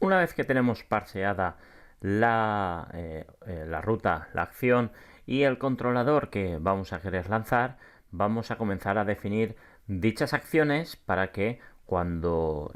Una vez que tenemos parseada la ruta, la acción y el controlador que vamos a querer lanzar, vamos a comenzar a definir dichas acciones para que cuando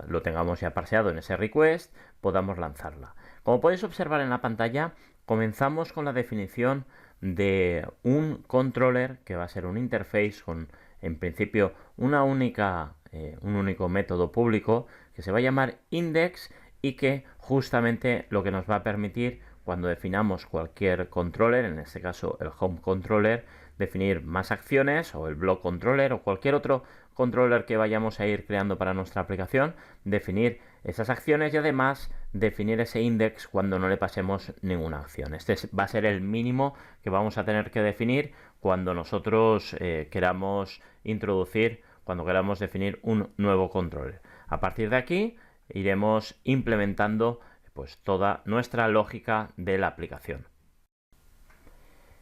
lo tengamos ya parseado en ese request podamos lanzarla. Como podéis observar en la pantalla, comenzamos con la definición de un controller que va a ser un interface con, en principio, un único método público que se va a llamar index y que justamente lo que nos va a permitir cuando definamos cualquier controller, en este caso el home controller, definir más acciones o el block controller o cualquier otro controller que vayamos a ir creando para nuestra aplicación, definir esas acciones y además definir ese index cuando no le pasemos ninguna acción. Este va a ser el mínimo que vamos a tener que definir cuando nosotros queramos introducir, cuando queramos definir un nuevo controller. A partir de aquí iremos implementando pues toda nuestra lógica de la aplicación.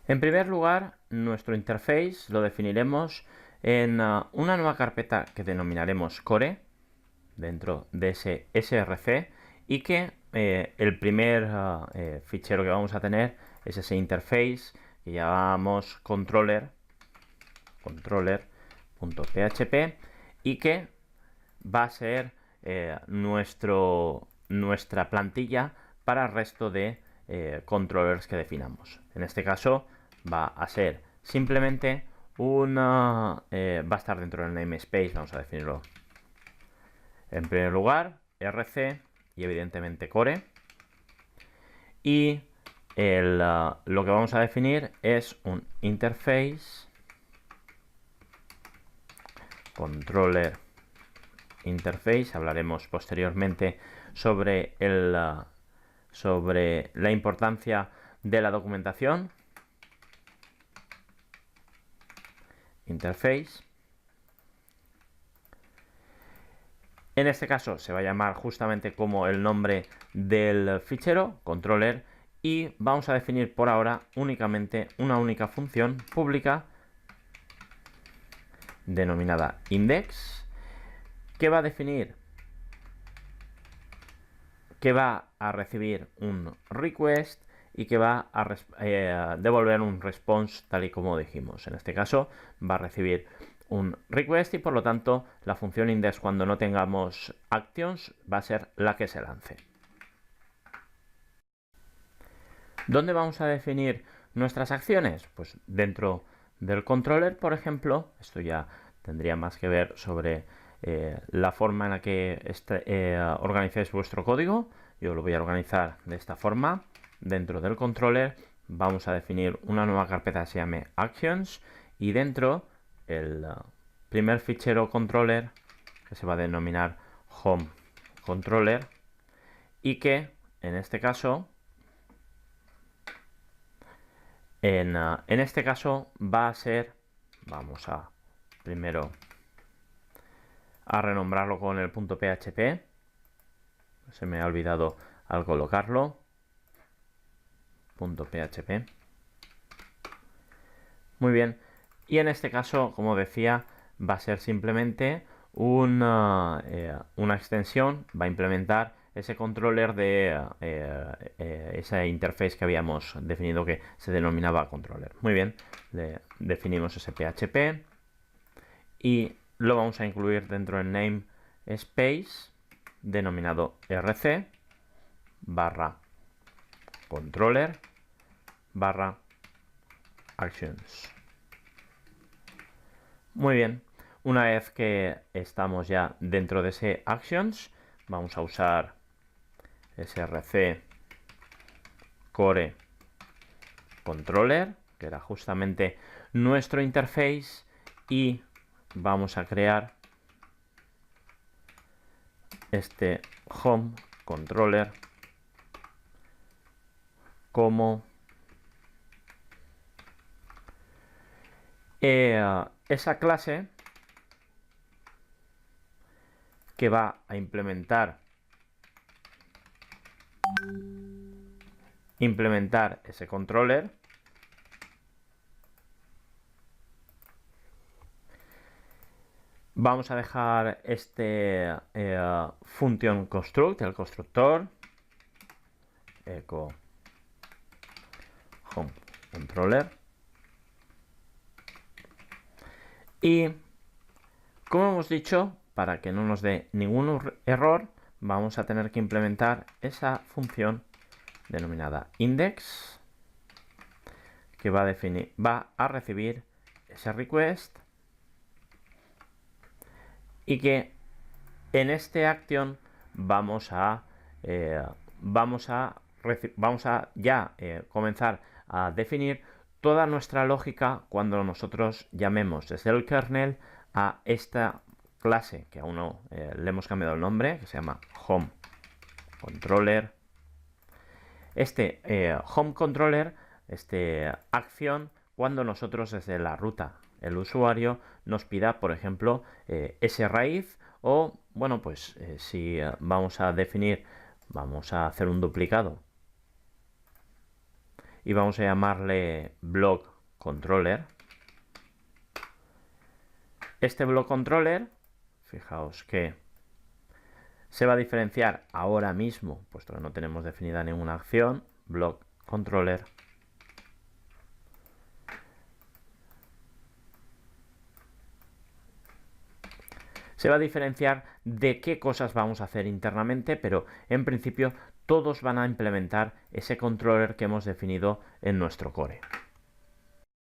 En primer lugar, nuestro interface lo definiremos en una nueva carpeta que denominaremos core dentro de ese src y que el primer fichero que vamos a tener es ese interface que llamamos controller.php y que va a ser nuestra plantilla para el resto de controllers que definamos. En este caso va a ser simplemente va a estar dentro del namespace, vamos a definirlo en primer lugar, rc y evidentemente core. Y lo que vamos a definir es un interface controller interface. Hablaremos posteriormente sobre la importancia de la documentación. Interface. En este caso se va a llamar justamente como el nombre del fichero, controller, y vamos a definir por ahora únicamente una única función pública denominada index, que va a definir, que va a recibir un request y que va a devolver un response tal y como dijimos. En este caso va a recibir un request y por lo tanto la función index cuando no tengamos actions va a ser la que se lance. ¿Dónde vamos a definir nuestras acciones? Pues dentro del controller, por ejemplo. Esto ya tendría más que ver sobre la forma en la que organizáis vuestro código. Yo lo voy a organizar de esta forma. Dentro del controller vamos a definir una nueva carpeta que se llame actions y dentro el primer fichero controller que se va a denominar home controller y que en este caso en este caso va a ser, vamos a primero a renombrarlo con el .php, se me ha olvidado al colocarlo, .php. Muy bien, y en este caso, como decía, va a ser simplemente una extensión, va a implementar ese controller de esa interface que habíamos definido que se denominaba controller. Muy bien, le definimos ese PHP y lo vamos a incluir dentro del namespace denominado rc barra controller barra actions. Muy bien, una vez que estamos ya dentro de ese actions, vamos a usar src core controller, que era justamente nuestro interface, y vamos a crear este home controller como esa clase que va a implementar ese controller Vamos a dejar este function construct, el constructor, echo home controller. Y como hemos dicho, para que no nos dé ningún error, vamos a tener que implementar esa función denominada index, que va a recibir ese request, y que en este action vamos a comenzar a definir toda nuestra lógica cuando nosotros llamemos desde el kernel a esta clase, que aún no le hemos cambiado el nombre, que se llama home controller. Este home controller, acción, cuando nosotros desde la ruta, el usuario nos pida, por ejemplo, ese raíz, o bueno, pues si vamos a hacer un duplicado y vamos a llamarle block controller. Este block controller, fijaos que se va a diferenciar ahora mismo, puesto que no tenemos definida ninguna acción, block controller. Se va a diferenciar de qué cosas vamos a hacer internamente, pero en principio todos van a implementar ese controller que hemos definido en nuestro core.